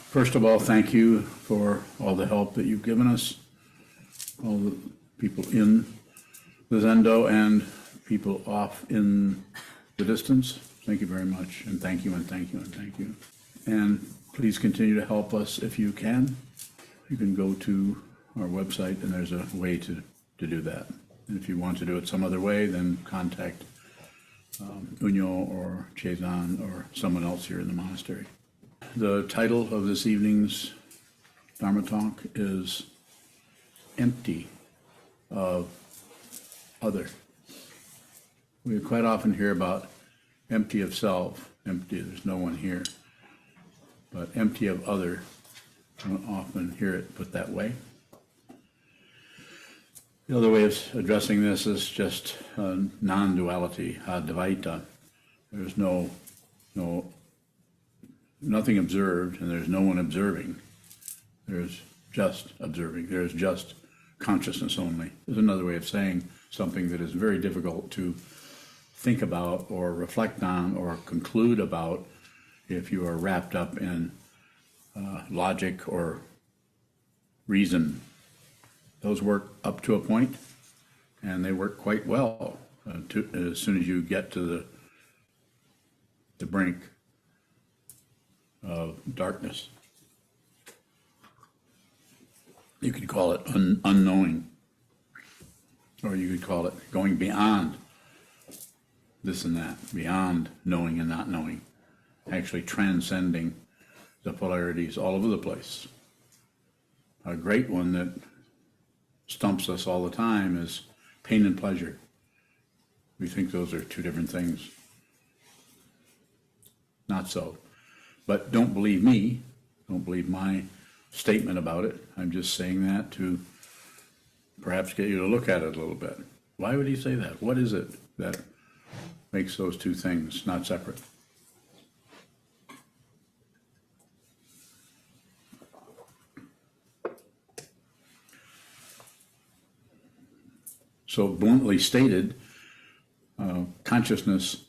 First of all, thank you for all the help that you've given us, all the people in the Zendo and people off in the distance. Thank you very much, and thank you, and thank you, and thank you. And please continue to help us if you can. You can go to our website, and there's a way to do that. And if you want to do it some other way, then contact Unyo or Chezan or someone else here in the monastery. The title of this evening's Dharma talk is Empty of Other. We quite often hear about empty of self, empty, there's no one here, but empty of other. I don't often hear it put that way. The other way of addressing this is just non-duality, advaita. There's nothing observed, and there's no one observing. There's just observing. There's just consciousness only. There's another way of saying something that is very difficult to think about or reflect on or conclude about if you are wrapped up in logic or reason. Those work up to a point, and they work quite well as soon as you get to the brink of darkness. You could call it unknowing, or you could call it going beyond this and that, beyond knowing and not knowing, actually transcending the polarities all over the place. A great one that stumps us all the time is pain and pleasure. We think those are two different things. Not so. But don't believe me, don't believe my statement about it. I'm just saying that to perhaps get you to look at it a little bit. Why would he say that? What is it that makes those two things not separate? So bluntly stated, consciousness,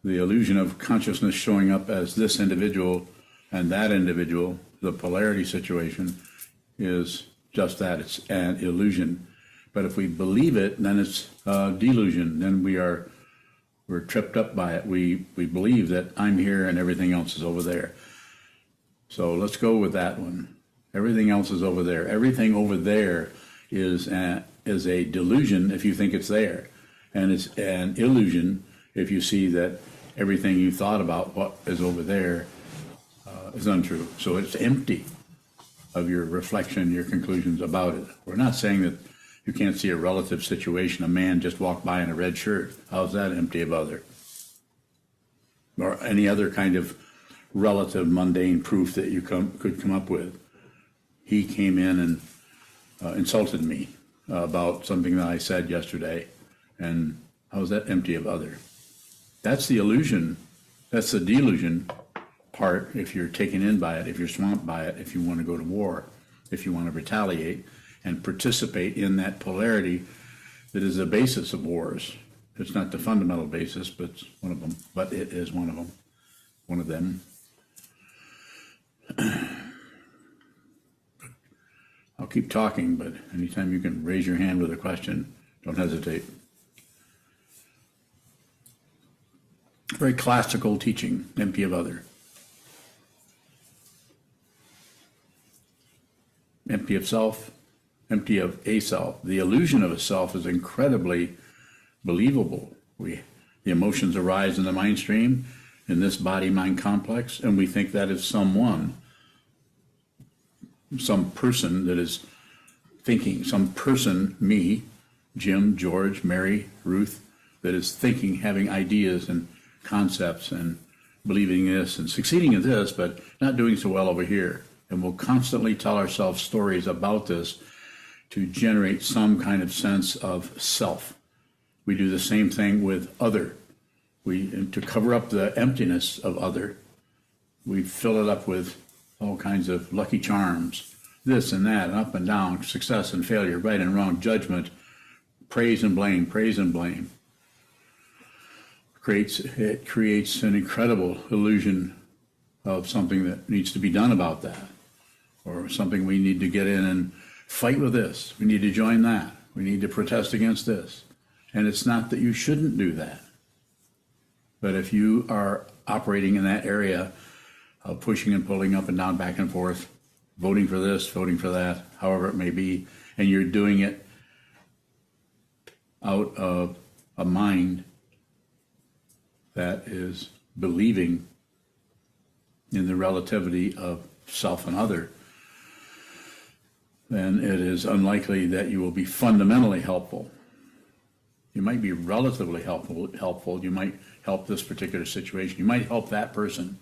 the illusion of consciousness showing up as this individual and that individual, the polarity situation, is just that. It's an illusion. But if we believe it, then it's a delusion. Then we're tripped up by it. We believe that I'm here and everything else is over there. So let's go with that one. Everything else is over there. Everything over there is a delusion if you think it's there. And it's an illusion if you see that everything you thought about what is over there is untrue. So it's empty of your reflection, your conclusions about it. We're not saying that you can't see a relative situation. A man just walked by in a red shirt. How's that empty of other? Or any other kind of relative mundane proof that you could come up with. He came in and insulted me about something that I said yesterday, and how's that empty of other? That's the illusion, that's the delusion part if you're taken in by it, if you're swamped by it, if you want to go to war, if you want to retaliate and participate in that polarity that is the basis of wars. It's not the fundamental basis, but it's one of them, but it is one of them, one of them. I'll keep talking, but anytime you can raise your hand with a question, don't hesitate. Very classical teaching, empty of other. Empty of self, empty of a self. The illusion of a self is incredibly believable. The emotions arise in the mind stream, in this body-mind complex, and we think that is someone, some person that is thinking, some person, me, Jim, George, Mary, Ruth, that is thinking, having ideas and concepts and believing this and succeeding in this, but not doing so well over here. And we'll constantly tell ourselves stories about this to generate some kind of sense of self. We do the same thing with other. To cover up the emptiness of other, we fill it up with all kinds of lucky charms, this and that, and up and down, success and failure, right and wrong, judgment, praise and blame, praise and blame. It creates an incredible illusion of something that needs to be done about that, or something we need to get in and fight with this. We need to join that. We need to protest against this. And it's not that you shouldn't do that. But if you are operating in that area of pushing and pulling up and down, back and forth, voting for this, voting for that, however it may be, and you're doing it out of a mind that is believing in the relativity of self and other, then it is unlikely that you will be fundamentally helpful. You might be relatively helpful. You might help this particular situation. You might help that person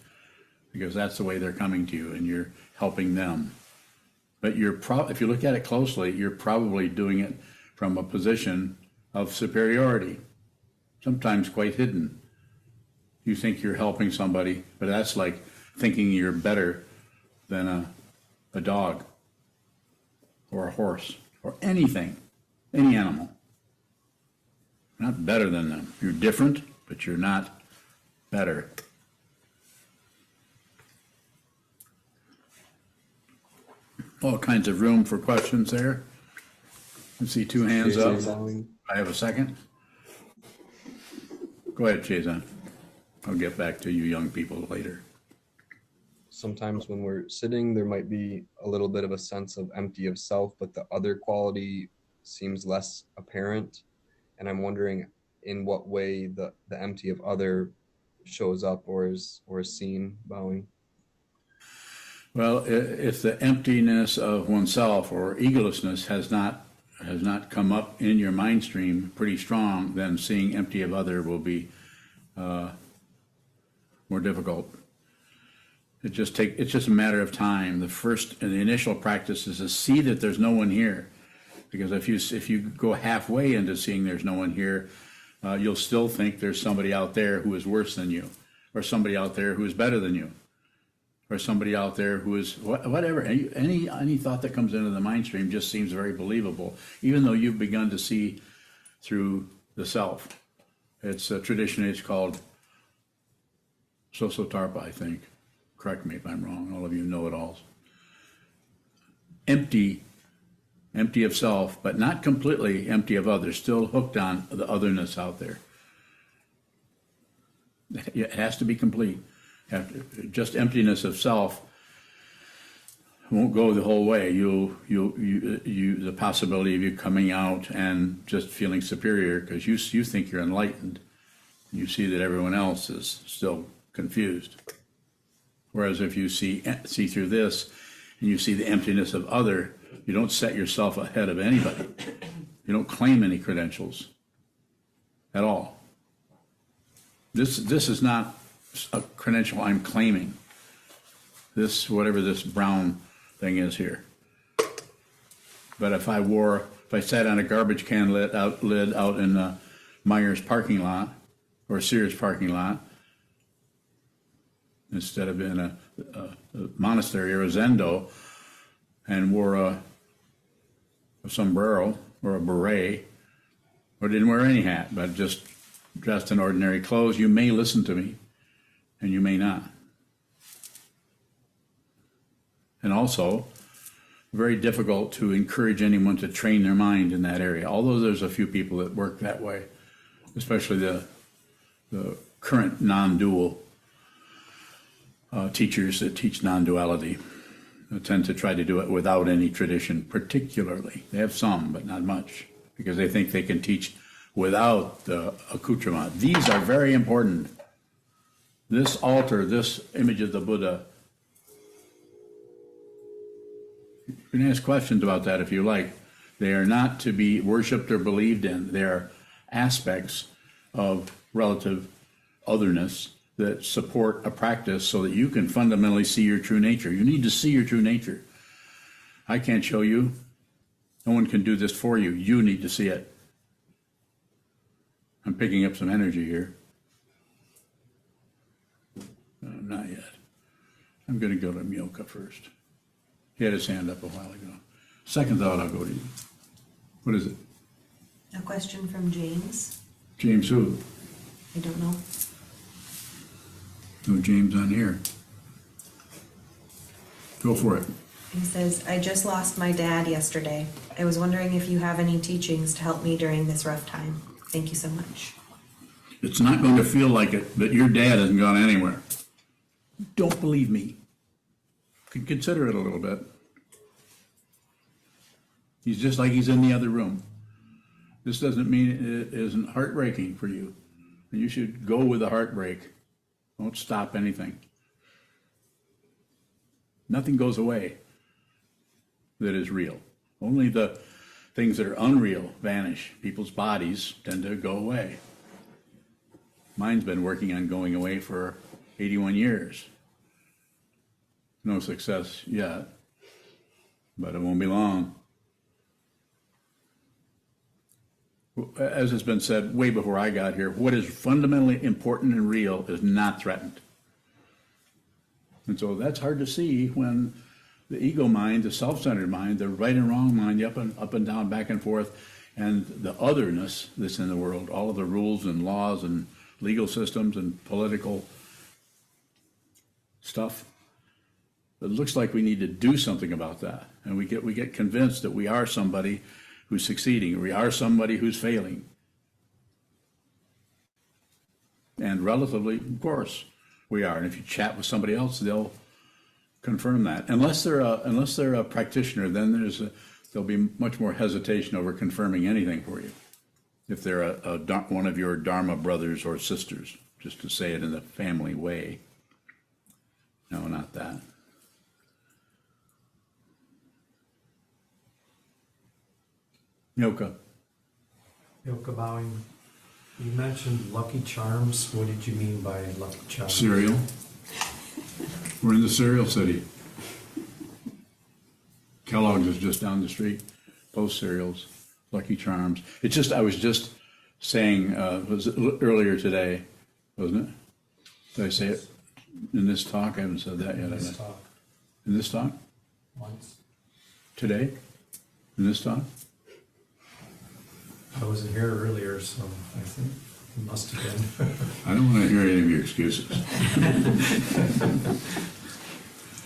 because that's the way they're coming to you and you're helping them. But if you look at it closely, you're probably doing it from a position of superiority, sometimes quite hidden. You think you're helping somebody, but that's like thinking you're better than a dog or a horse or anything, any animal. Not better than them. You're different, but you're not better. All kinds of room for questions there. I see two hands up. I have a second. Go ahead, Chazan. I'll get back to you young people later. Sometimes when we're sitting, there might be a little bit of a sense of empty of self, but the other quality seems less apparent. And I'm wondering in what way the empty of other shows up or is seen, Bowing. Well, if the emptiness of oneself or egolessness has not come up in your mind stream pretty strong, then seeing empty of other will be more difficult. It's just a matter of time. The initial practice is to see that there's no one here, because if you go halfway into seeing there's no one here, you'll still think there's somebody out there who is worse than you, or somebody out there who is better than you, or somebody out there who is whatever. Any thought that comes into the mind stream just seems very believable, even though you've begun to see through the self. It's traditionally it's called Sosotarpa, I think. Correct me if I'm wrong. All of you know-it-alls. Empty of self, but not completely empty of others. Still hooked on the otherness out there. It has to be complete. Just emptiness of self won't go the whole way. The possibility of you coming out and just feeling superior because you think you're enlightened. You see that everyone else is still confused. Whereas if you see through this and you see the emptiness of other, you don't set yourself ahead of anybody. You don't claim any credentials at all. This is not a credential I'm claiming. Whatever this brown thing is here. But if I sat on a garbage can lid out in Myers parking lot or Sears parking lot, instead of in a monastery or a zendo, and wore a sombrero or a beret, or didn't wear any hat, but just dressed in ordinary clothes, you may listen to me, and you may not. And also, very difficult to encourage anyone to train their mind in that area, although there's a few people that work that way, especially the current non-dual teachers that teach non-duality tend to try to do it without any tradition, particularly. They have some, but not much, because they think they can teach without the accoutrement. These are very important. This altar, this image of the Buddha, you can ask questions about that if you like. They are not to be worshipped or believed in. They are aspects of relative otherness that support a practice so that you can fundamentally see your true nature. You need to see your true nature. I can't show you. No one can do this for you. You need to see it. I'm picking up some energy here. Not yet. I'm going to go to Myoka first. He had his hand up a while ago. Second thought, I'll go to you. What is it? A question from James. James who? I don't know. No James on here. Go for it. He says, I just lost my dad yesterday. I was wondering if you have any teachings to help me during this rough time. Thank you so much. It's not going to feel like it, that your dad hasn't gone anywhere. Don't believe me. Consider it a little bit. He's just like he's in the other room. This doesn't mean it isn't heartbreaking for you. And you should go with the heartbreak. Don't stop anything. Nothing goes away that is real. Only the things that are unreal vanish. People's bodies tend to go away. Mine's been working on going away for 81 years. No success yet, but it won't be long. As has been said way before I got here, what is fundamentally important and real is not threatened. And so that's hard to see when the ego mind, the self-centered mind, the right and wrong mind, the up and down, back and forth, and the otherness that's in the world, all of the rules and laws and legal systems and political stuff. It looks like we need to do something about that. And we get convinced that we are somebody who's succeeding, or we are somebody who's failing. And relatively, of course, we are. And if you chat with somebody else, they'll confirm that. Unless they're a practitioner, then there'll be much more hesitation over confirming anything for you. If they're one of your Dharma brothers or sisters, just to say it in the family way. No, not that. Yoka. Yoka bowing. You mentioned Lucky Charms. What did you mean by Lucky Charms? Cereal. We're in the cereal city. Kellogg's is just down the street. Both cereals, Lucky Charms. It's just, I was just saying, was it earlier today, wasn't it? Did I say it in this talk? I haven't said that yet. This talk. In this talk? Once. Today? In this talk? I wasn't here earlier, so I think it must have been. I don't want to hear any of your excuses.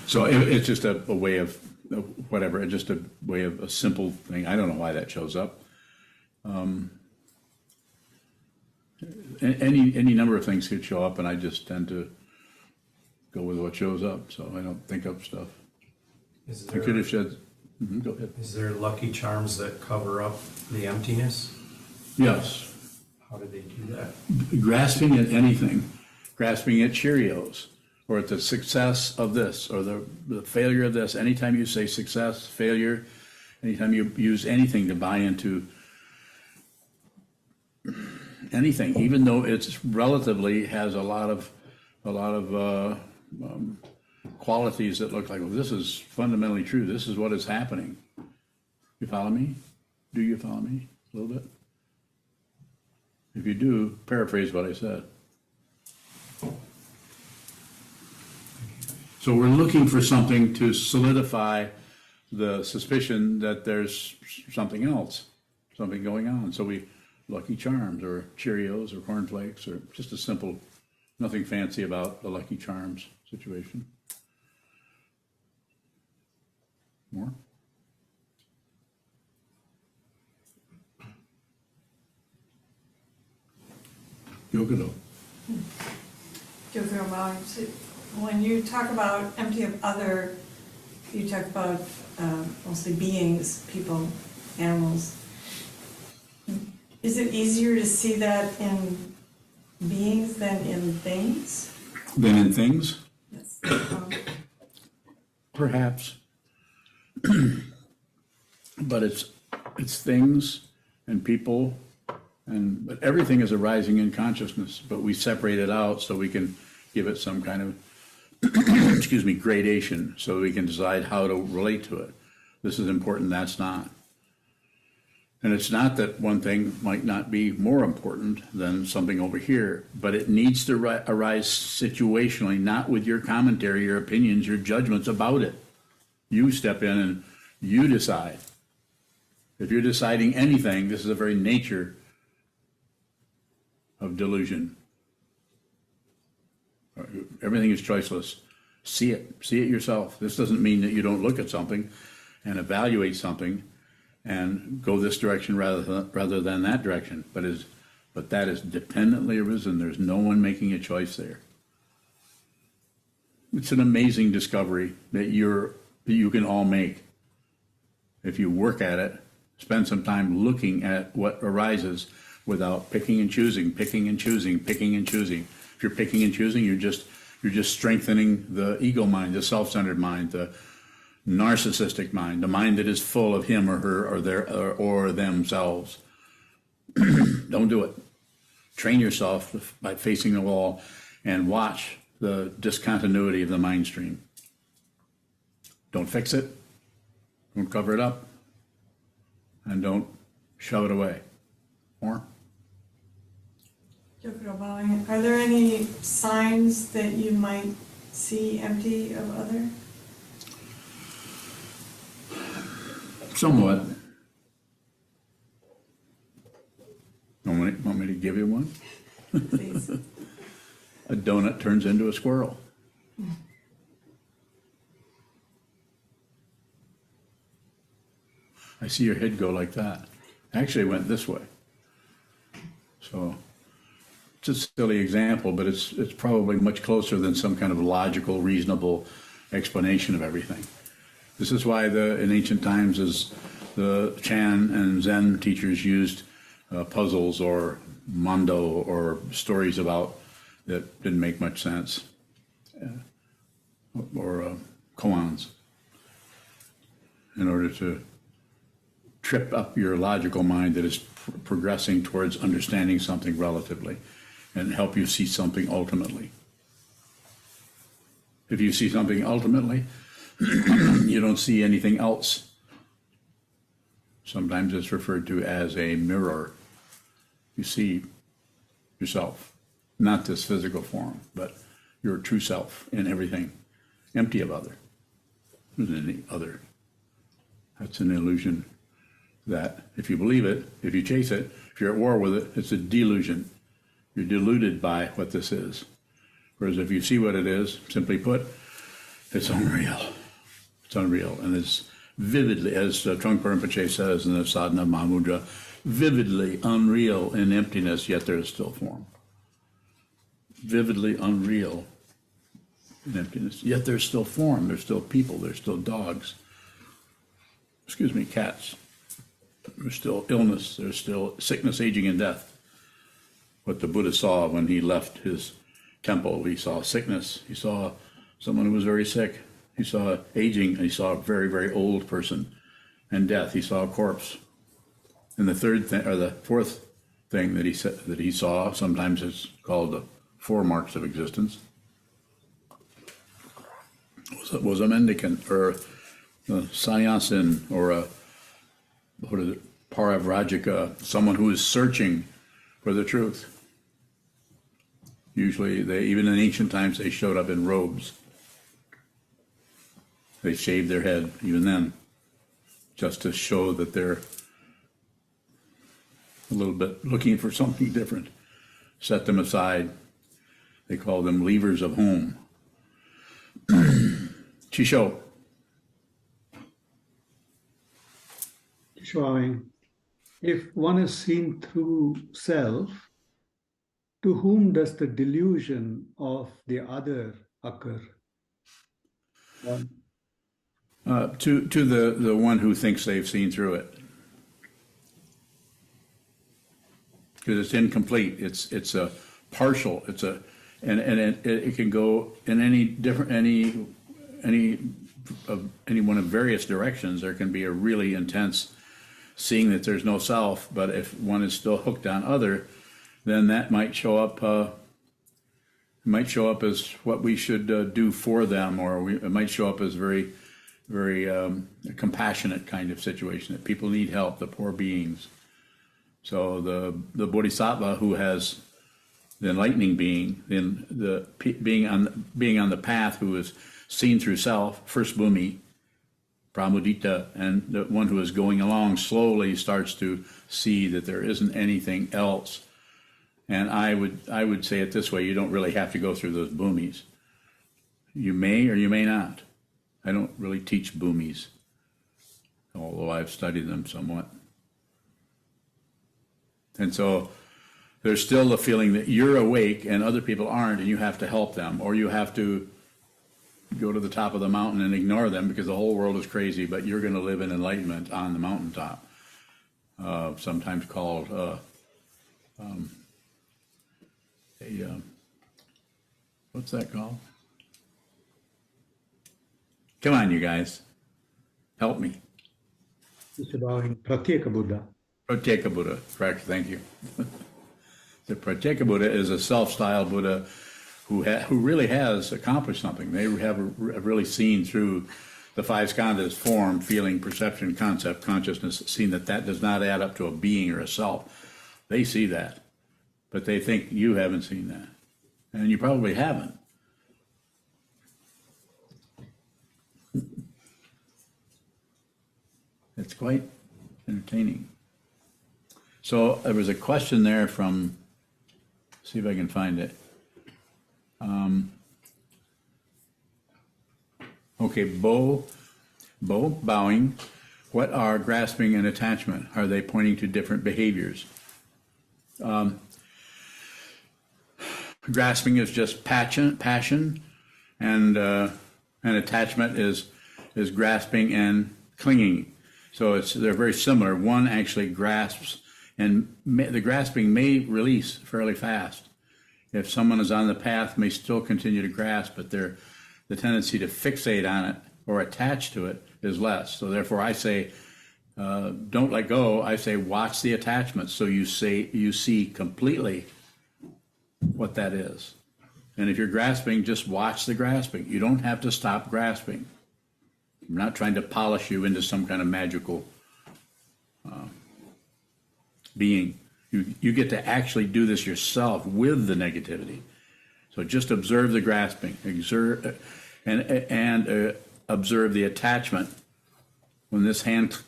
So it's just a way of whatever, just a way of a simple thing. I don't know why that shows up. Any number of things could show up, and I just tend to go with what shows up. So I don't think up stuff. I could have said, go ahead. Is there Lucky Charms that cover up the emptiness? Yes. How did they do that? Grasping at anything, grasping at Cheerios, or at the success of this, or the failure of this. Anytime you say success, failure, anytime you use anything to buy into anything, even though it's relatively has a lot of qualities that look like, well, this is fundamentally true. This is what is happening. You follow me? Do you follow me a little bit? If you do, paraphrase what I said. So we're looking for something to solidify the suspicion that there's something else, something going on. So Lucky Charms or Cheerios or cornflakes, or just a simple, nothing fancy about the Lucky Charms situation. More? Yogado. When you talk about empty of other, you talk about mostly beings, people, animals. Is it easier to see that in beings than in things? Than in things? Yes. Perhaps. But it's things and people, but everything is arising in consciousness, but we separate it out so we can give it some kind of gradation, so we can decide how to relate to it. This is important, that's not. And it's not that one thing might not be more important than something over here, but it needs to arise situationally, not with your commentary, your opinions, your judgments about it. You step in and you decide. If you're deciding anything, this is the very nature of delusion. Everything is choiceless. See it yourself. This doesn't mean that you don't look at something and evaluate something and go this direction rather than that direction, but that is dependently arisen. There's no one making a choice there. It's an amazing discovery that you can all make if you work at it. Spend some time looking at what arises without picking and choosing. If you're picking and choosing, you're just strengthening the ego mind, the self-centered mind, the narcissistic mind, the mind that is full of him or her or themselves. Don't do it. Train yourself by facing the wall and watch the discontinuity of the mind stream. Don't fix it. Don't cover it up. And don't shove it away. More? Yoko bowing. Are there any signs that you might see empty of other? Somewhat. Want me to give you one? Please. A donut turns into a squirrel. I see your head go like that. Actually, it went this way. So it's a silly example, but it's probably much closer than some kind of logical, reasonable explanation of everything. This is why in ancient times, as the Chan and Zen teachers used puzzles or mondo or stories about that didn't make much sense, or koans, in order to trip up your logical mind that is progressing towards understanding something relatively and help you see something ultimately. If you see something ultimately, you don't see anything else. Sometimes it's referred to as a mirror. You see yourself, not this physical form, but your true self in everything, empty of other. There isn't any other. That's an illusion that if you believe it, if you chase it, if you're at war with it, it's a delusion. You're deluded by what this is. Whereas if you see what it is, simply put, it's unreal. It's unreal. And it's vividly, as Trungpa Rinpoche says in the Sadhana Mahamudra, vividly unreal in emptiness, yet there is still form. Vividly unreal in emptiness, yet there's still form. There's still people. There's still dogs. Cats. There's still illness. There's still sickness, aging, and death. What the Buddha saw when he left his temple, he saw sickness. He saw someone who was very sick. He saw aging, and he saw a very, very old person. And death, he saw a corpse. And the third thing, or the fourth thing that he saw, sometimes it's called the four marks of existence, was a mendicant, or a sannyasin, or a Parivrajika, someone who is searching for the truth. Usually, even in ancient times, they showed up in robes. They shaved their head, even then, just to show that they're a little bit looking for something different. Set them aside. They call them leavers of home. Chisho. Showing, if one is seen through self, to whom does the delusion of the other occur? To the one who thinks they've seen through it, because it's incomplete. It's a partial. And it can go in any one of various directions. There can be a really intense seeing that there's no self, but if one is still hooked on other, then that might show up. As what we should do for them, or it might show up as very, very compassionate kind of situation, that people need help, the poor beings. So the bodhisattva who has the enlightening being, being on the path, who is seen through self, first bhumi, pramudita, and the one who is going along slowly starts to see that there isn't anything else. And I would say it this way: you don't really have to go through those bhumis. You may or you may not. I don't really teach boomies, although I've studied them somewhat. And so there's still the feeling that you're awake and other people aren't, and you have to help them, or you have to go to the top of the mountain and ignore them because the whole world is crazy, but you're going to live in enlightenment on the mountaintop. Sometimes called what's that called? Come on, you guys. Help me. It's about Pratyeka Buddha. Pratyeka Buddha, correct, thank you. The Pratyeka Buddha is a self-styled Buddha who really has accomplished something. They have really seen through the five skandhas: form, feeling, perception, concept, consciousness, seen that does not add up to a being or a self. They see that, but they think you haven't seen that. And you probably haven't. It's quite entertaining. So there was a question there from, see if I can find it. Okay, Bo bowing. What are grasping and attachment? Are they pointing to different behaviors? Grasping is just passion, and attachment is grasping and clinging. So they're very similar. One actually grasps, and the grasping may release fairly fast. If someone is on the path, may still continue to grasp, but the tendency to fixate on it or attach to it is less. So therefore, I say, don't let go. I say, watch the attachment, so you see completely what that is. And if you're grasping, just watch the grasping. You don't have to stop grasping. I'm not trying to polish you into some kind of magical being. You get to actually do this yourself with the negativity. So just observe the grasping, and observe the attachment. When this hand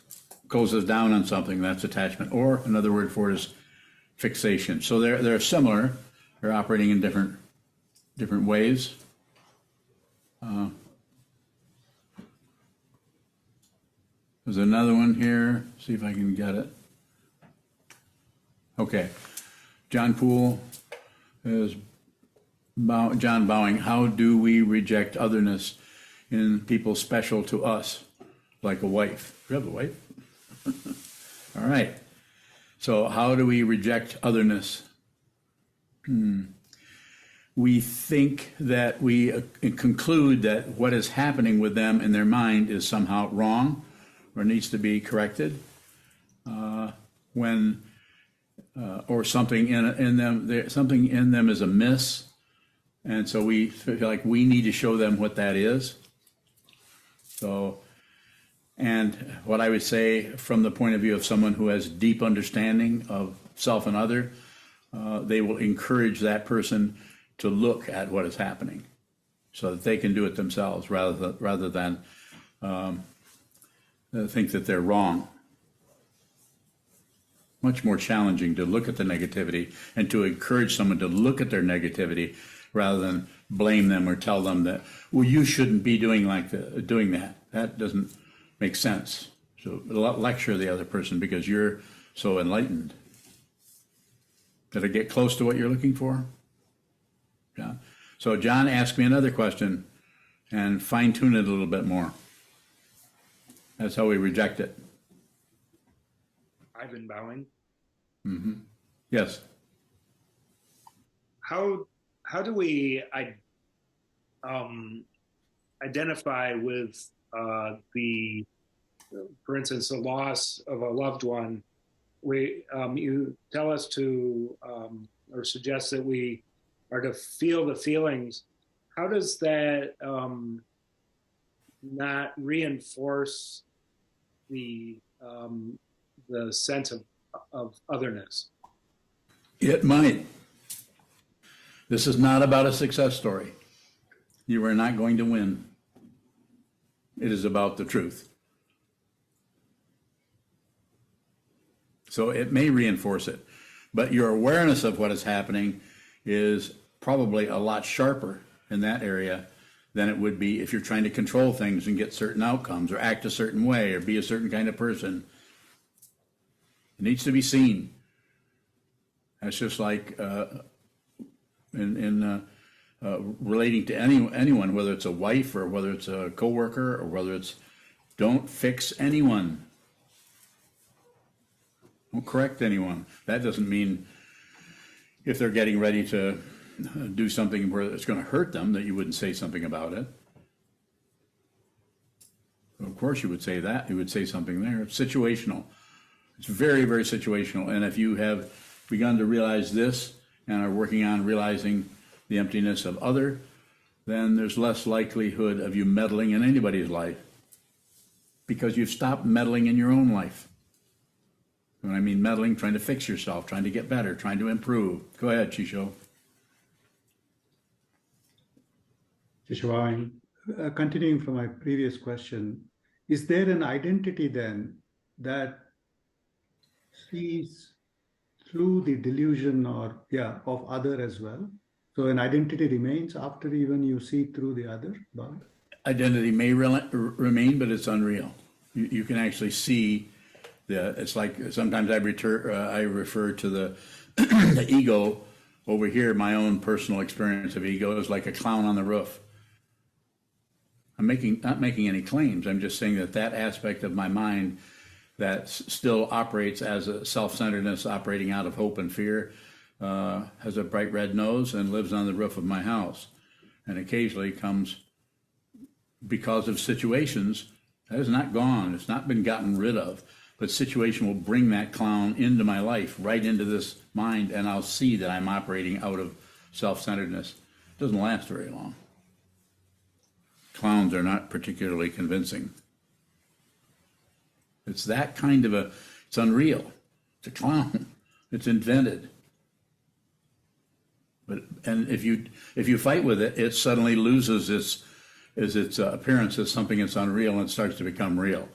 closes down on something, that's attachment. Or another word for it is fixation. So they're similar. They're operating in different ways. There's another one here. See if I can get it. Okay. John Poole is John bowing. How do we reject otherness in people special to us, like a wife? You have a wife? All right. So how do we reject otherness? We think that we conclude that what is happening with them in their mind is somehow wrong or needs to be corrected, or something in them is amiss, and so we feel like we need to show them what that is. So, and what I would say from the point of view of someone who has deep understanding of self and other, they will encourage that person to look at what is happening, so that they can do it themselves rather than think that they're wrong. Much more challenging to look at the negativity and to encourage someone to look at their negativity rather than blame them or tell them that, well, you shouldn't be doing that. That doesn't make sense. So lecture the other person because you're so enlightened. Did I get close to what you're looking for, John? So John asked me another question and fine-tune it a little bit more. That's how we reject it. I've been bowing. Mm-hmm. Yes. How do we identify with for instance, the loss of a loved one? You tell us to or suggest that we are to feel the feelings. How does that not reinforce the sense of otherness? It might. This is not about a success story. You are not going to win. It is about the truth. So it may reinforce it, but your awareness of what is happening is probably a lot sharper in that area than it would be if you're trying to control things and get certain outcomes or act a certain way or be a certain kind of person. It needs to be seen. That's just like in relating to anyone, whether it's a wife or whether it's a coworker or whether it's, don't fix anyone. Don't correct anyone. That doesn't mean if they're getting ready to do something where it's going to hurt them that you wouldn't say something about it. Of course you would say that. You would say something there. It's situational. It's very, very situational. And if you have begun to realize this and are working on realizing the emptiness of other, then there's less likelihood of you meddling in anybody's life because you've stopped meddling in your own life. When I mean meddling, trying to fix yourself, trying to get better, trying to improve. Go ahead, Chisho. Shishwaan, continuing from my previous question, is there an identity then that sees through the delusion of other as well? So an identity remains after even you see through the other? Identity may remain, but it's unreal. You can actually see it's like sometimes I refer to the the ego over here. My own personal experience of ego is like a clown on the roof. I'm not making any claims. I'm just saying that aspect of my mind that still operates as a self-centeredness operating out of hope and fear has a bright red nose and lives on the roof of my house, and occasionally comes because of situations. That is not gone. It's not been gotten rid of. But situation will bring that clown into my life, right into this mind, and I'll see that I'm operating out of self-centeredness. It doesn't last very long. Clowns are not particularly convincing. It's that kind of it's unreal. It's a clown. It's invented. And if you fight with it, it suddenly loses its appearance as something that's unreal and it starts to become real.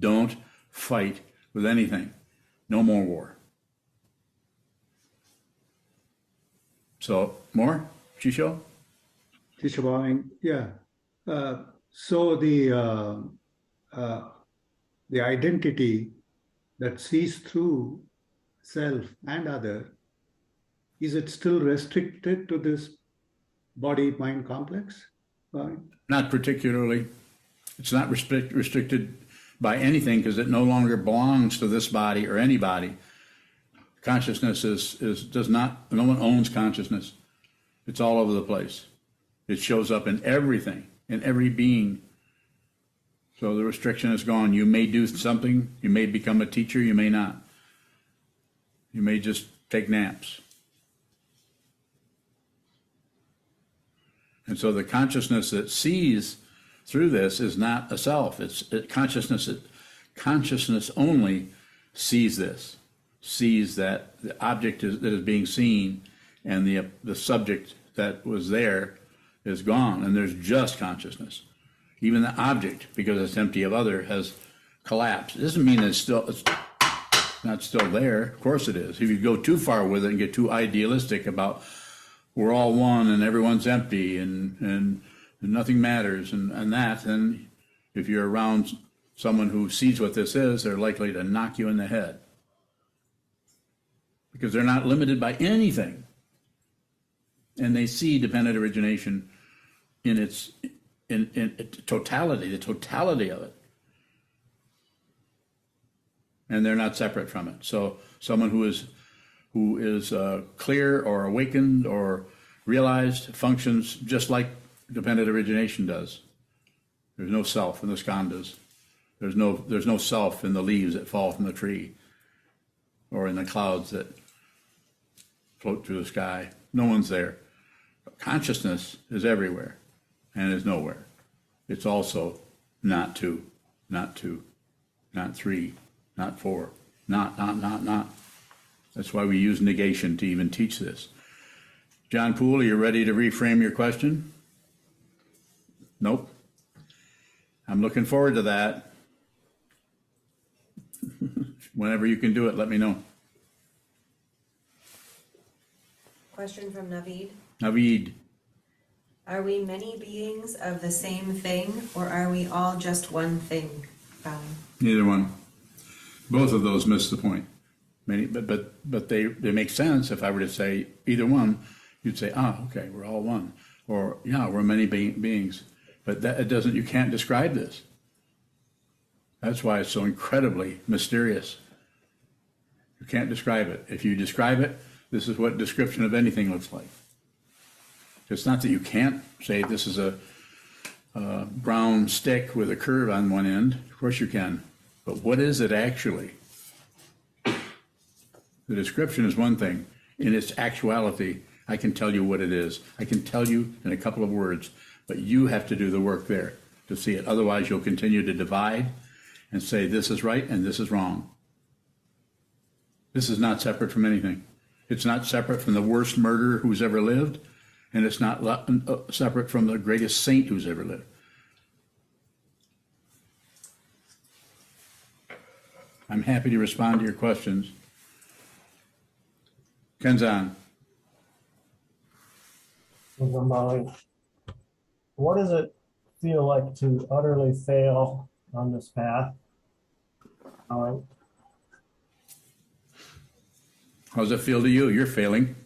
Don't fight with anything. No more war. So, more? Chisho? Shishwaan, yeah. So the identity that sees through self and other, is it still restricted to this body-mind complex? Not particularly. It's not restricted by anything because it no longer belongs to this body or anybody. Consciousness no one owns consciousness. It's all over the place. It shows up in everything, in every being. So the restriction is gone. You may do something, you may become a teacher, you may not. You may just take naps. And so the consciousness that sees through this is not a self. Consciousness only sees this, sees that the object that is being seen and the subject that was there is gone, and there's just consciousness. Even the object, because it's empty of other, has collapsed. It doesn't mean it's not still there. Of course it is. If you go too far with it and get too idealistic about we're all one and everyone's empty and nothing matters and that, then if you're around someone who sees what this is, they're likely to knock you in the head. Because they're not limited by anything. And they see dependent origination in its totality, the totality of it. And they're not separate from it. So someone who is clear or awakened or realized functions just like dependent origination does. There's no self in the skandhas. There's no self in the leaves that fall from the tree or in the clouds that float through the sky. No one's there. Consciousness is everywhere and is nowhere. It's also not two, not three, not four, not. That's why we use negation to even teach this. John Poole, are you ready to reframe your question? Nope. I'm looking forward to that. Whenever you can do it, let me know. Question from Naveed. Naveed. Are we many beings of the same thing, or are we all just one thing? Bowing. Neither one. Both of those miss the point. Many, but they make sense. If I were to say either one, you'd say, okay, we're all one. Or, yeah, we're many beings. But that it doesn't, you can't describe this. That's why it's so incredibly mysterious. You can't describe it. If you describe it, this is what description of anything looks like. It's not that you can't say this is a brown stick with a curve on one end. Of course you can. But what is it actually? The description is one thing. In its actuality, I can tell you what it is. I can tell you in a couple of words, but you have to do the work there to see it. Otherwise, you'll continue to divide and say this is right and this is wrong. This is not separate from anything. It's not separate from the worst murderer who's ever lived, and it's not separate from the greatest saint who's ever lived. I'm happy to respond to your questions. Kenzan. What does it feel like to utterly fail on this path? How does it feel to you? You're failing.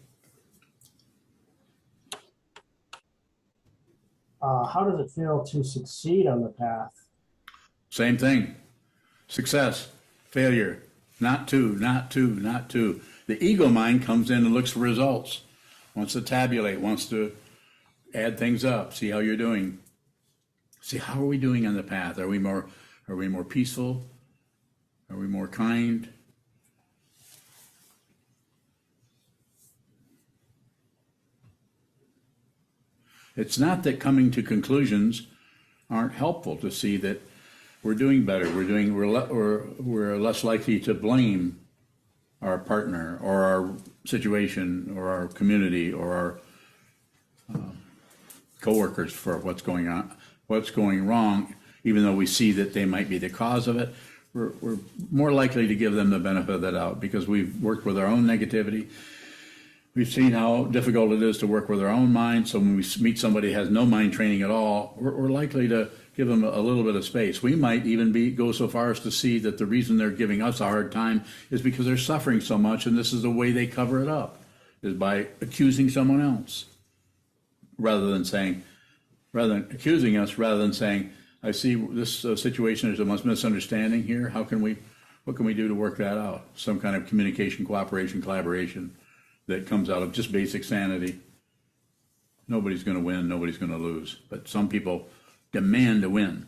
How does it feel to succeed on the path? Same thing. Success, failure, not to. The ego mind comes in and looks for results, wants to tabulate, wants to add things up, see how you're doing. See, how are we doing on the path? Are we more peaceful? Are we more kind? It's not that coming to conclusions aren't helpful to see that we're doing better. We're less likely to blame our partner or our situation or our community or our coworkers for what's going on, what's going wrong, even though we see that they might be the cause of it. We're more likely to give them the benefit of the doubt because we've worked with our own negativity. We've seen how difficult it is to work with our own mind. So when we meet somebody who has no mind training at all, we're likely to give them a little bit of space. We might even go so far as to see that the reason they're giving us a hard time is because they're suffering so much, and this is the way they cover it up, is by accusing someone else, rather than accusing us, rather than saying, I see this situation, there's a misunderstanding here. What can we do to work that out? Some kind of communication, cooperation, collaboration that comes out of just basic sanity. Nobody's going to win, nobody's going to lose. But some people demand to win.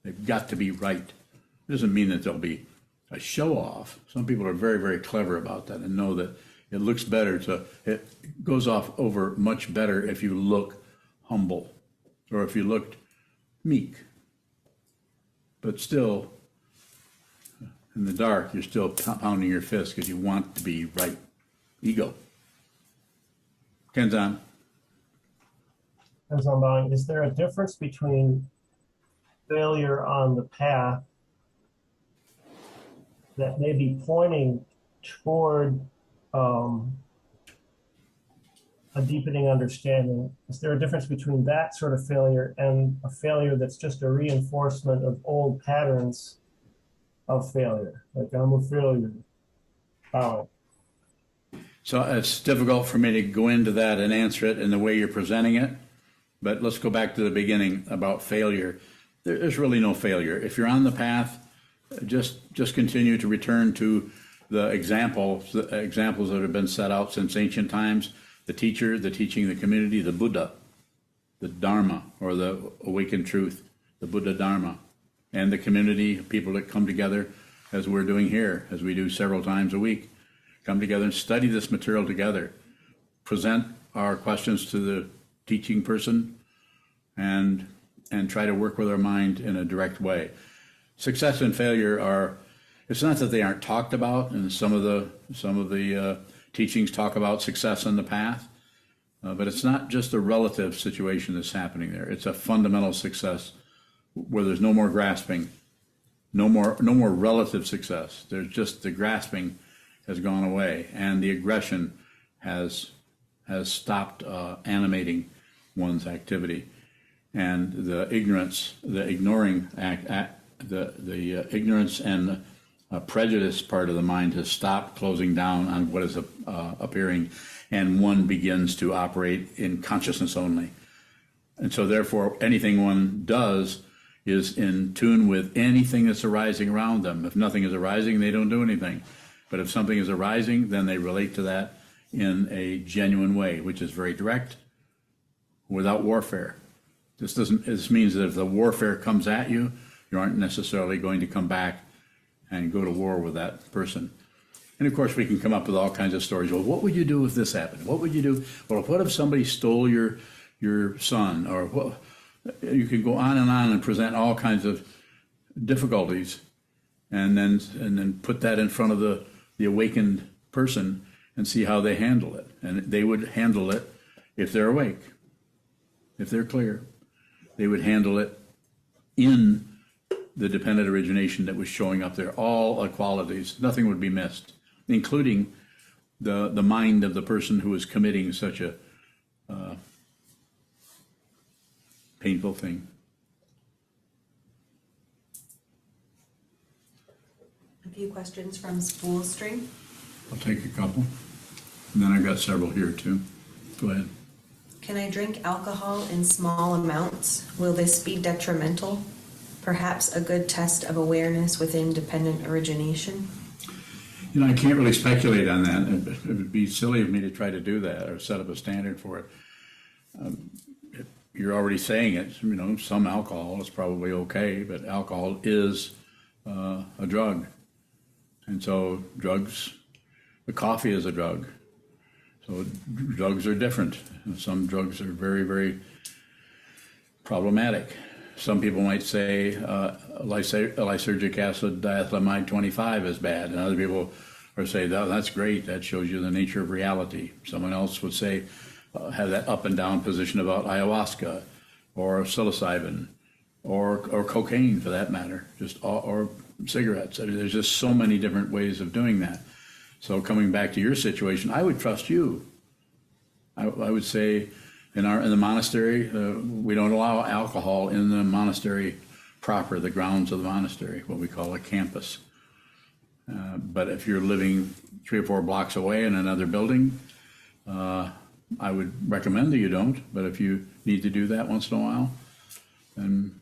They've got to be right. It doesn't mean that there'll be a show-off. Some people are very, very clever about that and know that it looks better it goes off over much better if you look humble or if you looked meek. But still, in the dark, you're still pounding your fist because you want to be right. Ego. Kenzan. Is there a difference between failure on the path that may be pointing toward a deepening understanding? Is there a difference between that sort of failure and a failure that's just a reinforcement of old patterns of failure? Like, I'm a failure. So it's difficult for me to go into that and answer it in the way you're presenting it. But let's go back to the beginning about failure. There's really no failure. If you're on the path, just continue to return to the examples that have been set out since ancient times. The teacher, the teaching, the community, the Buddha, the Dharma, or the awakened truth, the Buddha Dharma, and the community, people that come together as we're doing here, as we do several times a week. Come together and study this material together. Present our questions to the teaching person and try to work with our mind in a direct way. Success and failure it's not that they aren't talked about, and some of the teachings talk about success on the path, but it's not just a relative situation that's happening there. It's a fundamental success where there's no more grasping, no more relative success. There's just the grasping has gone away, and the aggression has stopped animating one's activity. And the ignorance, the ignoring the ignorance and prejudice part of the mind has stopped closing down on what is appearing, and one begins to operate in consciousness only. And so therefore anything one does is in tune with anything that's arising around them. If nothing is arising, they don't do anything. But if something is arising, then they relate to that in a genuine way, which is very direct, without warfare. This means that if the warfare comes at you, you aren't necessarily going to come back and go to war with that person. And of course, we can come up with all kinds of stories. Well, what would you do if this happened? What would you do? Well, what if somebody stole your son? Or what? You can go on and present all kinds of difficulties, and then put that in front of the awakened person and see how they handle it. And they would handle it, if they're awake, if they're clear, they would handle it in the dependent origination that was showing up there. All qualities, nothing would be missed, including the mind of the person who is committing such a painful thing. A few questions from Spool String. I'll take a couple. And then I've got several here too. Go ahead. Can I drink alcohol in small amounts? Will this be detrimental? Perhaps a good test of awareness within dependent origination? You know, I can't really speculate on that. It would be silly of me to try to do that or set up a standard for it. You're already saying it. You know, some alcohol is probably okay, but alcohol is a drug. And so drugs, the coffee is a drug. So drugs are different. Some drugs are very, very problematic. Some people might say lysergic acid diethylamide 25 is bad, and other people are say, that's great, that shows you the nature of reality. Someone else would say, have that up and down position about ayahuasca or psilocybin or cocaine for that matter, or cigarettes. I mean, there's just so many different ways of doing that. So coming back to your situation, I would trust you. I would say in the monastery, we don't allow alcohol in the monastery proper, the grounds of the monastery, what we call a campus. But if you're living 3 or 4 blocks away in another building, I would recommend that you don't. But if you need to do that once in a while, then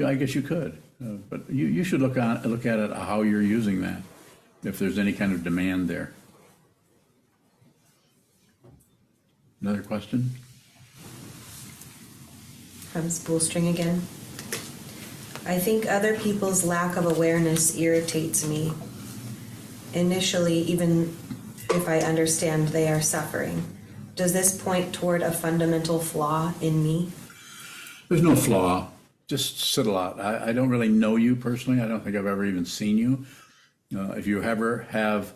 I guess you could. But you should look at it how you're using that, if there's any kind of demand there. Another question? From Spoolstring again. I think other people's lack of awareness irritates me. Initially, even if I understand they are suffering. Does this point toward a fundamental flaw in me? There's no flaw. Just sit a lot. I don't really know you personally. I don't think I've ever even seen you. If you ever have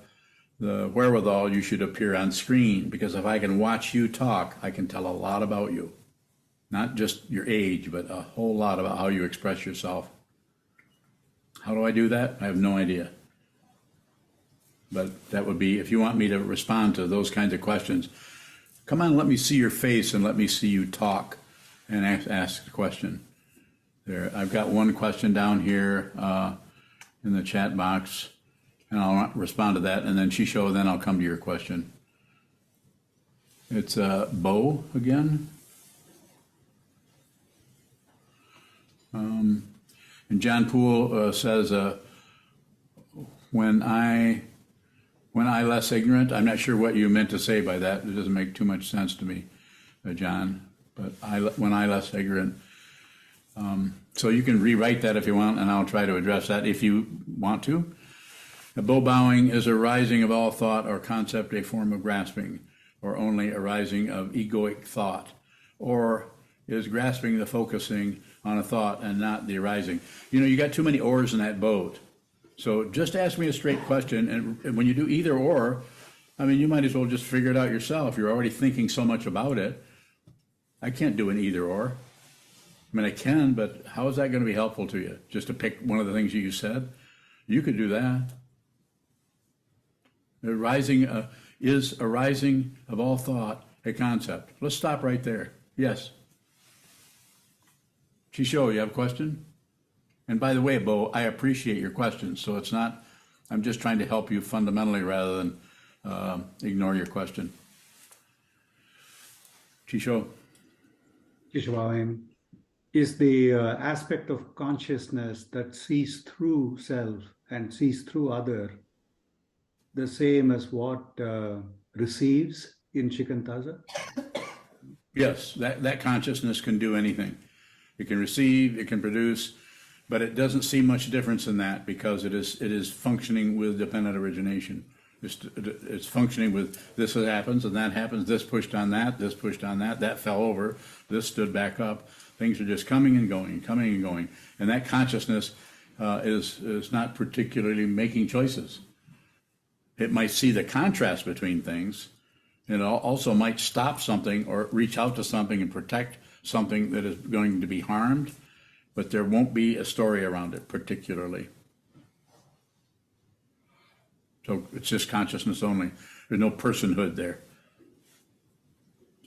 the wherewithal, you should appear on screen, because if I can watch you talk, I can tell a lot about you. Not just your age, but a whole lot about how you express yourself. How do I do that? I have no idea. But that would be, if you want me to respond to those kinds of questions, come on, let me see your face and let me see you talk and ask the question. There, I've got one question down here in the chat box, and I'll respond to that, and then Shisho, then I'll come to your question. It's Bo again. And John Poole says, when I less ignorant, I'm not sure what you meant to say by that. It doesn't make too much sense to me, John. But when I less ignorant. So you can rewrite that if you want, and I'll try to address that if you want to. A bow bowing is a rising of all thought or concept, a form of grasping, or only a rising of egoic thought, or is grasping the focusing on a thought and not the arising. You know, you got too many oars in that boat. So just ask me a straight question, and when you do either or, I mean, you might as well just figure it out yourself. You're already thinking so much about it. I can't do an either or. I mean, I can, but how is that going to be helpful to you? Just to pick one of the things you said? You could do that. The rising is a rising of all thought a concept. Let's stop right there. Yes. Chisho, you have a question? And by the way, Bo, I appreciate your questions, so it's not, I'm just trying to help you fundamentally rather than ignore your question. Chisho? Kishwaim, is the aspect of consciousness that sees through self and sees through other the same as what receives in Shikantaza? Yes, that consciousness can do anything. It can receive, it can produce, but it doesn't see much difference in that because it is functioning with dependent origination. It's functioning with this happens and that happens, this pushed on that, this pushed on that, that fell over, this stood back up. Things are just coming and going, coming and going. And that consciousness is not particularly making choices. It might see the contrast between things. It also might stop something or reach out to something and protect something that is going to be harmed, but there won't be a story around it particularly. So it's just consciousness only. There's no personhood there.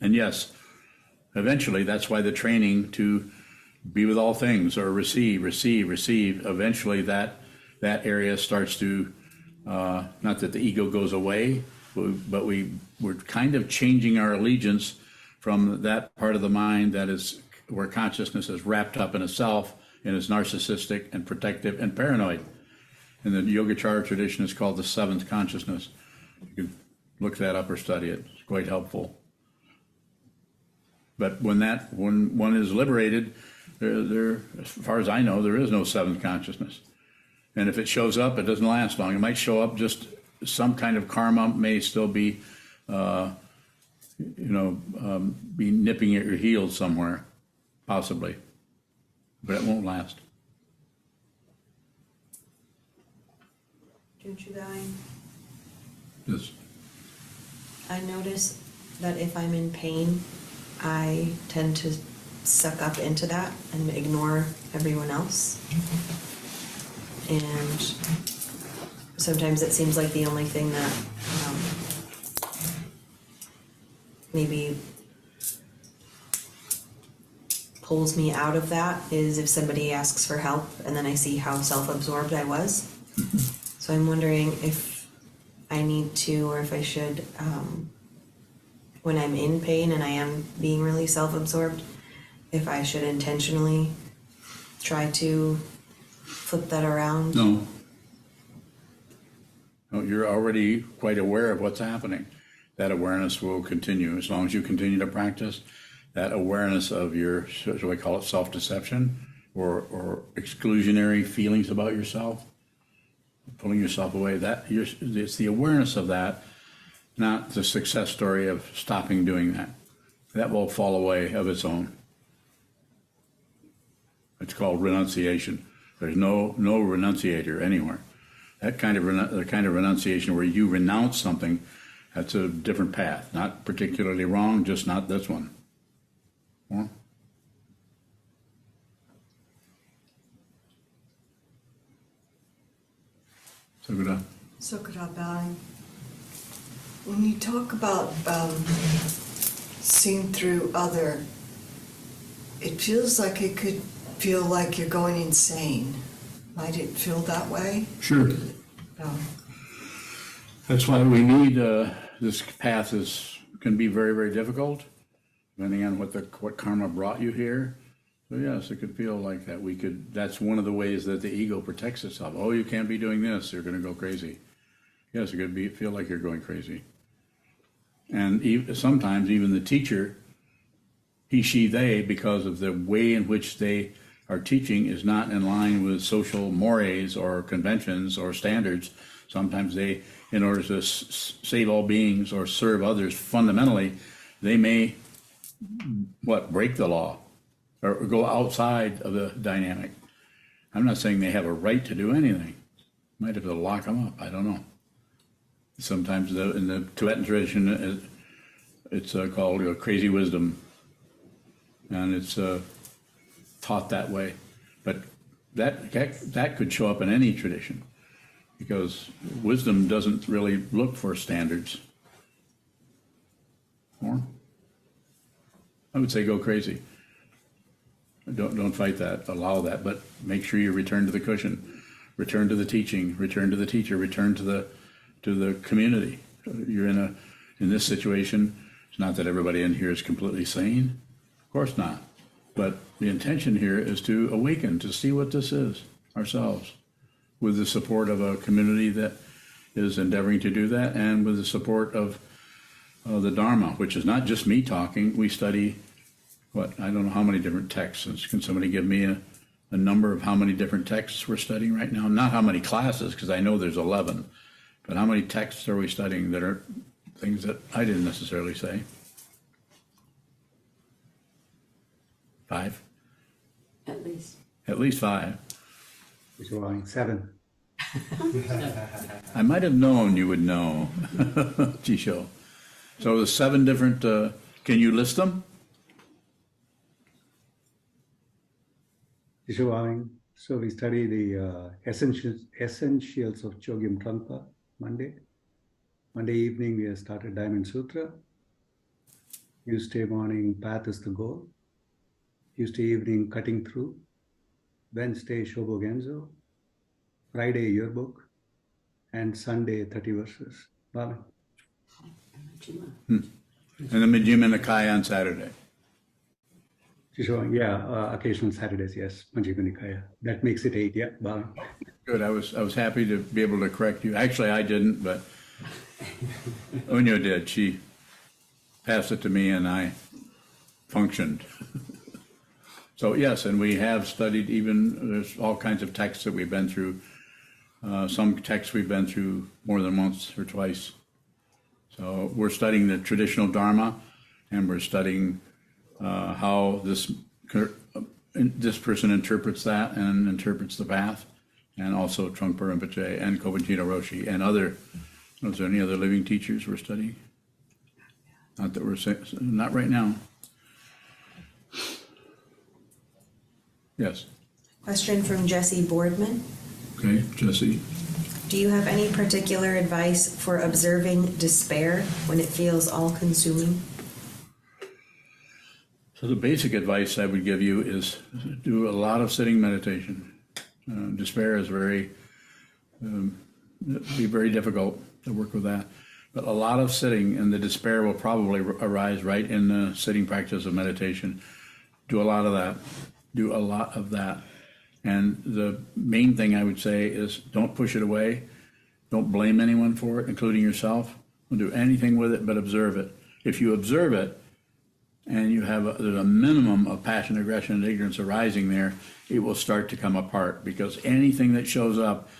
And yes, eventually that's why the training to be with all things or receive, eventually that area starts to, not that the ego goes away, but we're kind of changing our allegiance from that part of the mind that is where consciousness is wrapped up in itself and is narcissistic and protective and paranoid. In the Yogacara tradition, it's called the seventh consciousness. You can look that up or study it. It's quite helpful. But when one is liberated, there, as far as I know, there is no seventh consciousness. And if it shows up, it doesn't last long. It might show up just some kind of karma may still be, be nipping at your heels somewhere, possibly, but it won't last. Junchugai, Yes. I notice that if I'm in pain, I tend to suck up into that and ignore everyone else. And sometimes it seems like the only thing that maybe pulls me out of that is if somebody asks for help and then I see how self-absorbed I was. So I'm wondering if I need to or if I should, when I'm in pain and I am being really self-absorbed, if I should intentionally try to flip that around. No. No, you're already quite aware of what's happening. That awareness will continue as long as you continue to practice. That awareness of your, shall we call it self-deception or exclusionary feelings about yourself, pulling yourself away. It's the awareness of that, not the success story of stopping doing that. That will fall away of its own. It's called renunciation. There's no renunciator anywhere. That kind of renunciation where you renounce something, that's a different path. Not particularly wrong, just not this one. Well, Sokuzan. Sokuzan, when you talk about seeing through other, it feels like it could feel like you're going insane. Might it feel that way? Sure. No. That's why we need this path can be very, very difficult, depending on what karma brought you here. So yes, it could feel like that. That's one of the ways that the ego protects itself. Oh, you can't be doing this, you're going to go crazy. Yes, it could feel like you're going crazy. And sometimes even the teacher, he, she, they, because of the way in which they are teaching is not in line with social mores or conventions or standards. Sometimes they, in order to save all beings or serve others fundamentally, they may, break the law or go outside of the dynamic. I'm not saying they have a right to do anything. Might have to lock them up. I don't know. Sometimes in the Tibetan tradition, it's called crazy wisdom, and it's taught that way. But that could show up in any tradition, because wisdom doesn't really look for standards. More? I would say go crazy. Don't fight that, allow that, but make sure you return to the cushion, return to the teaching, return to the teacher, return to the community. You're in this situation. It's not that everybody in here is completely sane, of course not. But the intention here is to awaken, to see what this is ourselves, with the support of a community that is endeavoring to do that, and with the support of the Dharma, which is not just me talking. We study, I don't know how many different texts. Can somebody give me a number of how many different texts we're studying right now? Not how many classes, because I know there's 11, but how many texts are we studying that are things that I didn't necessarily say? 5? At least. At least 5. Drawing 7. I might have known you would know, Jisho. So the 7 different, can you list them? So we study the essentials of Chogyam Trungpa Monday. Monday evening we have started Diamond Sutra. Tuesday morning, Path is the Goal. Tuesday evening, Cutting Through. Wednesday, Shobo Genzo. Friday, Yearbook. And Sunday, 30 verses. Bhavin. And the Majjhima Nikaya on Saturday. Occasional Saturdays, yes. Majjhima Nikaya. That makes it 8, yeah. Bhavin. Good. I was happy to be able to correct you. Actually, I didn't, but Unyo did. She passed it to me, and I functioned. So yes, and we have studied there's all kinds of texts that we've been through. Some texts we've been through more than once or twice. So we're studying the traditional Dharma, and we're studying how this person interprets that and interprets the path, and also Trungpa Rinpoche and Kobun Roshi and other. Is there any other living teachers we're studying? Not that we're saying, not right now. Yes. Question from Jesse Boardman. Okay, Jesse. Do you have any particular advice for observing despair when it feels all-consuming? So the basic advice I would give you is do a lot of sitting meditation. Despair is be very difficult to work with that. But a lot of sitting, and the despair will probably arise right in the sitting practice of meditation. Do a lot of that. Do a lot of that. And the main thing I would say is don't push it away. Don't blame anyone for it, including yourself. Don't do anything with it but observe it. If you observe it and you have there's a minimum of passion, aggression, and ignorance arising there, it will start to come apart, because anything that shows up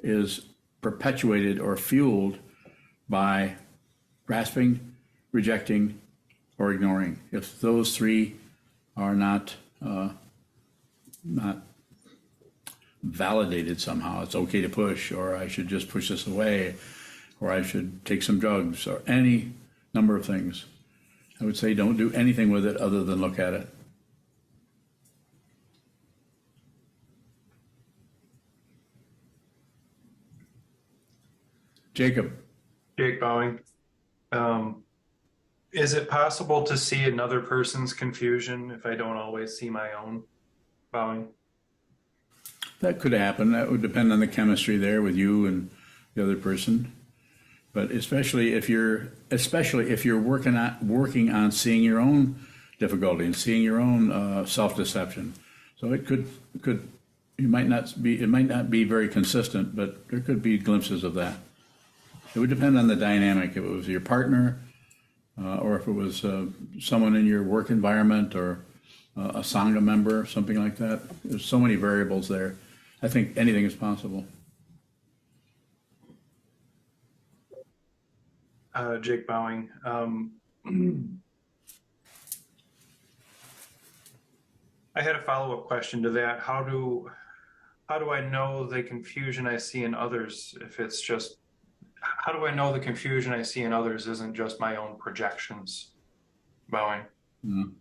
is perpetuated or fueled by grasping, rejecting, or ignoring. If those 3 are not validated somehow, it's okay to push, or I should just push this away, or I should take some drugs, or any number of things. I would say don't do anything with it other than look at it. Jacob. Jake Bowing. Is it possible to see another person's confusion if I don't always see my own? Bowing. That could happen. That would depend on the chemistry there with you and the other person. But especially if you're working on seeing your own difficulty and seeing your own self-deception. So it might not be very consistent, but there could be glimpses of that. It would depend on the dynamic. If it was your partner, or if it was someone in your work environment, or a Sangha member, something like that. There's so many variables there. I think anything is possible. Jake Bowing. I had a follow-up question to that. How do I know the confusion I see in others if it's just, how do I know the confusion I see in others isn't just my own projections? Bowing.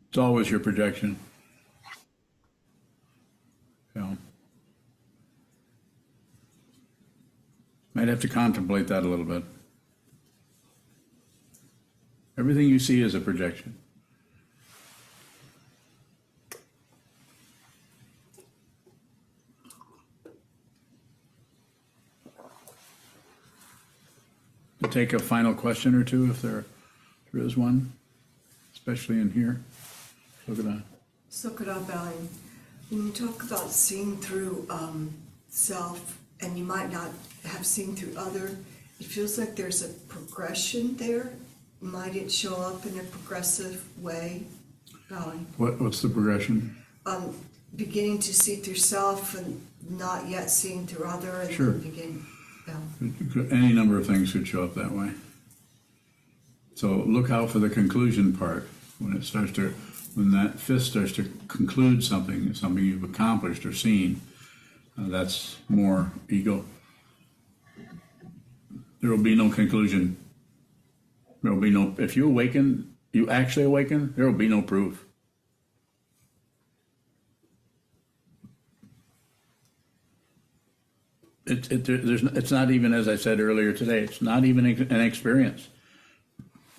It's always your projection. So, might have to contemplate that a little bit. Everything you see is a projection. take a final question or two if there is one, especially in here. Look at that. Sokuzan, when you talk about seeing through self, and you might not have seen through other, it feels like there's a progression there. Might it show up in a progressive way? What's the progression? Beginning to see through self and not yet seeing through other, and Sure. then beginning. Any number of things could show up that way. So look out for the conclusion part. When that fist starts to conclude something you've accomplished or seen, that's more ego. There will be no conclusion. There will be no, if you awaken, you actually awaken, there will be no proof. It's not even, as I said earlier today, it's not even an experience.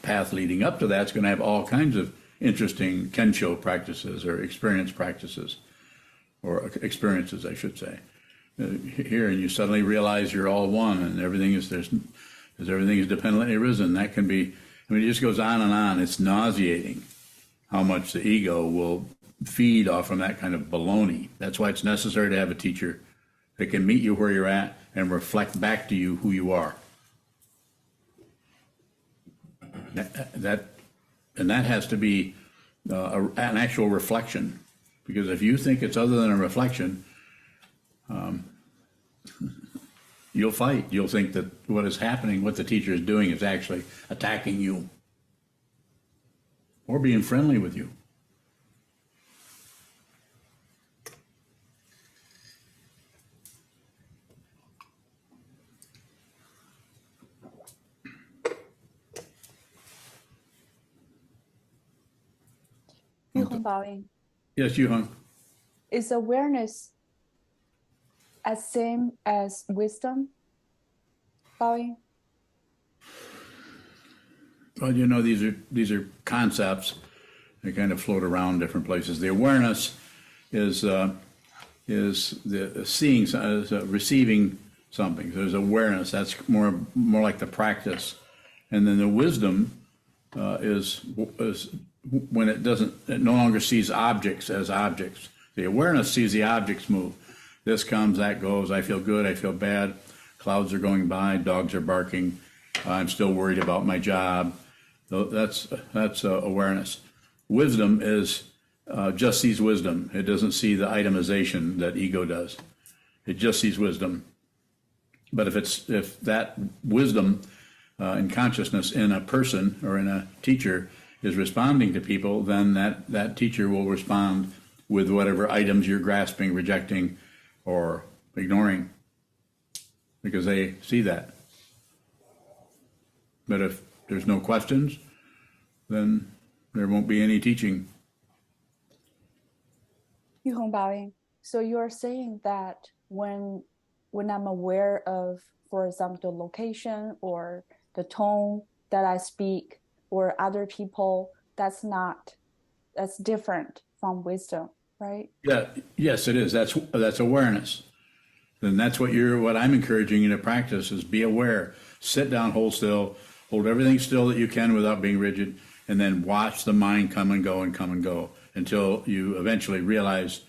Path leading up to that's going to have all kinds of interesting kensho practices or experience practices, or experiences, I should say. Here, and you suddenly realize you're all one, and everything is dependently arisen. That can be, I mean, it just goes on and on. It's nauseating how much the ego will feed off from that kind of baloney. That's why it's necessary to have a teacher that can meet you where you're at and reflect back to you who you are. That has to be an actual reflection, because if you think it's other than a reflection, you'll fight. You'll think that what is happening, what the teacher is doing, is actually attacking you or being friendly with you. Yes, Yuhong. Is awareness as same as wisdom, Bowie? Well, you know, these are concepts. They kind of float around different places. The awareness is the seeing, receiving something. There's awareness. That's more like the practice, and then the wisdom is when it no longer sees objects as objects. The awareness sees the objects move. This comes, that goes. I feel good. I feel bad. Clouds are going by. Dogs are barking. I'm still worried about my job. That's awareness. Wisdom is just sees wisdom. It doesn't see the itemization that ego does. It just sees wisdom. But if that wisdom and consciousness in a person or in a teacher is responding to people, then that teacher will respond with whatever items you're grasping, rejecting, or ignoring, because they see that. But if there's no questions, then there won't be any teaching. Yuhong Baoying, so you're saying that when I'm aware of, for example, the location or the tone that I speak or other people, that's different from wisdom, right? Yeah, yes, it is. That's awareness. Then that's what I'm encouraging you to practice is be aware. Sit down, hold still, hold everything still that you can without being rigid, and then watch the mind come and go until you eventually realize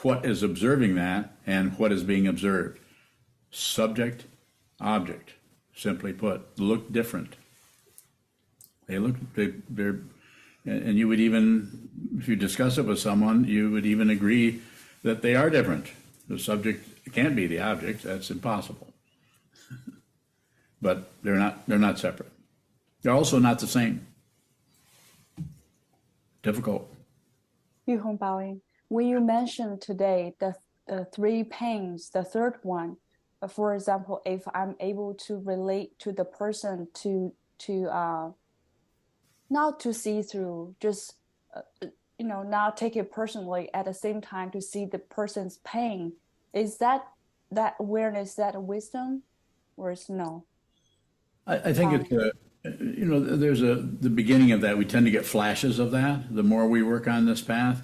what is observing that and what is being observed. Subject, object, simply put, look different. They're, and you would even, if you discuss it with someone, you would even agree that they are different. The subject can't be the object. That's impossible. But they're not separate. They're also not the same. Difficult. Yuhong Baoying, when you mentioned today the three pains, the third one, for example, if I'm able to relate to the person to not to see through, just not take it personally, at the same time to see the person's pain, is that awareness, that wisdom, or is no? I think it's there's the beginning of that. We tend to get flashes of that the more we work on this path,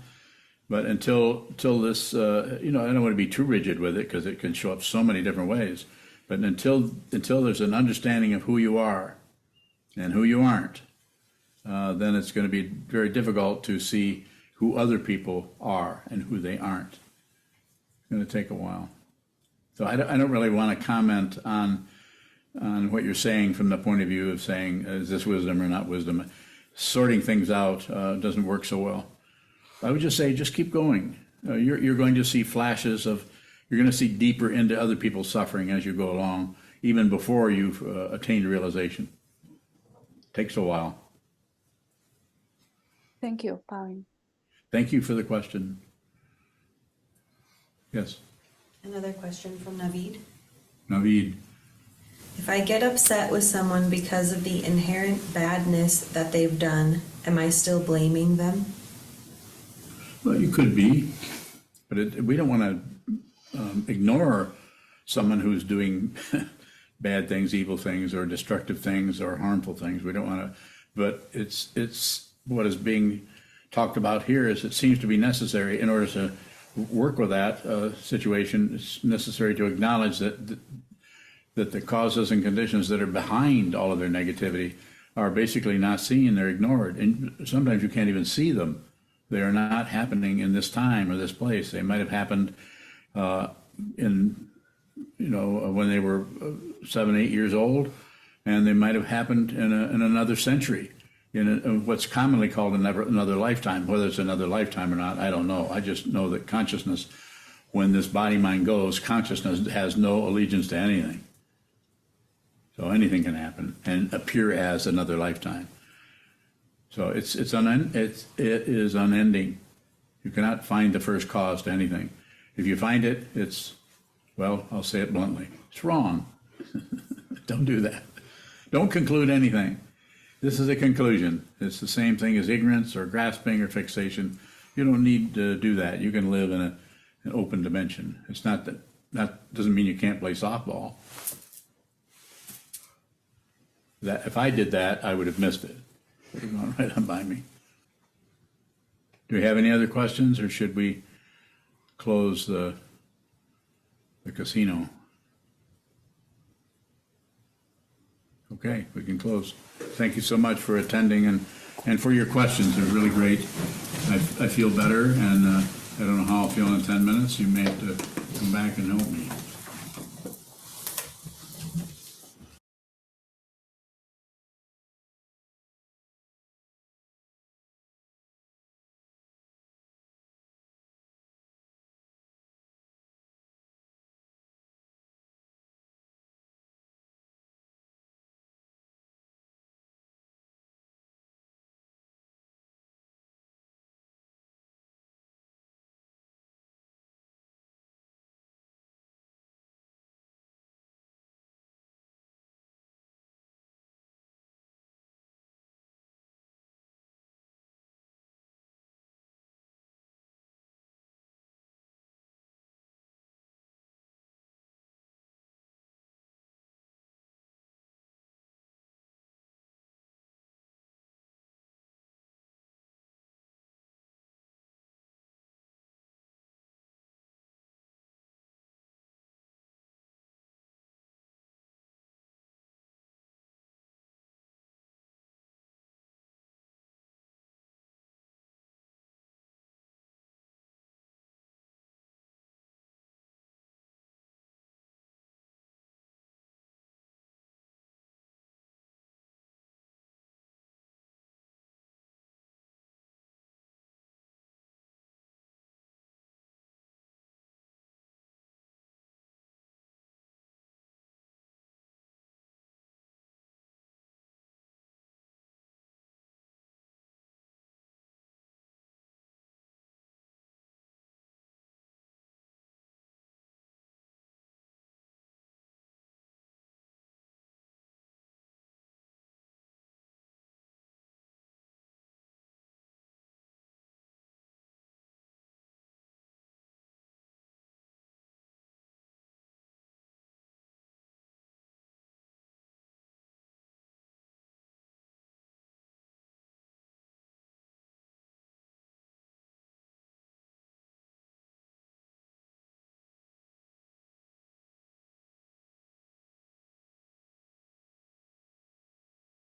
but until this, I don't want to be too rigid with it because it can show up so many different ways. But until there's an understanding of who you are and who you aren't, then it's going to be very difficult to see who other people are and who they aren't. It's going to take a while. So I don't really want to comment on what you're saying from the point of view of saying, is this wisdom or not wisdom? Sorting things out doesn't work so well. I would just say, just keep going. You're going to see flashes of, you're going to see deeper into other people's suffering as you go along, even before you've attained realization. Takes a while. Thank you, Bowing. Thank you for the question. Yes, Another question from Naveed. Naveed. If I get upset with someone because of the inherent badness that they've done, am I still blaming them? Well, you could be, but we don't want to ignore someone who's doing bad things, evil things, or destructive things, or harmful things. We don't want to, but it's what is being talked about here is it seems to be necessary in order to work with that situation. It's necessary to acknowledge that the causes and conditions that are behind all of their negativity are basically not seen, they're ignored. And sometimes you can't even see them. They are not happening in this time or this place. They might have happened when they were 7, 8 years old, and they might have happened in another century, in what's commonly called another lifetime. Whether it's another lifetime or not, I don't know. I just know that consciousness, when this body-mind goes, consciousness has no allegiance to anything. So anything can happen and appear as another lifetime. So it is unending. You cannot find the first cause to anything. If you find it, I'll say it bluntly, it's wrong. Don't do that. Don't conclude anything. This is a conclusion. It's the same thing as ignorance or grasping or fixation. You don't need to do that. You can live in an open dimension. It's not that doesn't mean you can't play softball. That if I did that, I would have missed it. It would have gone right on by me. Do we have any other questions, or should we close the casino? Okay, we can close. Thank you so much for attending and for your questions. They're really great. I feel better, and I don't know how I'll feel in 10 minutes. You may have to come back and help me.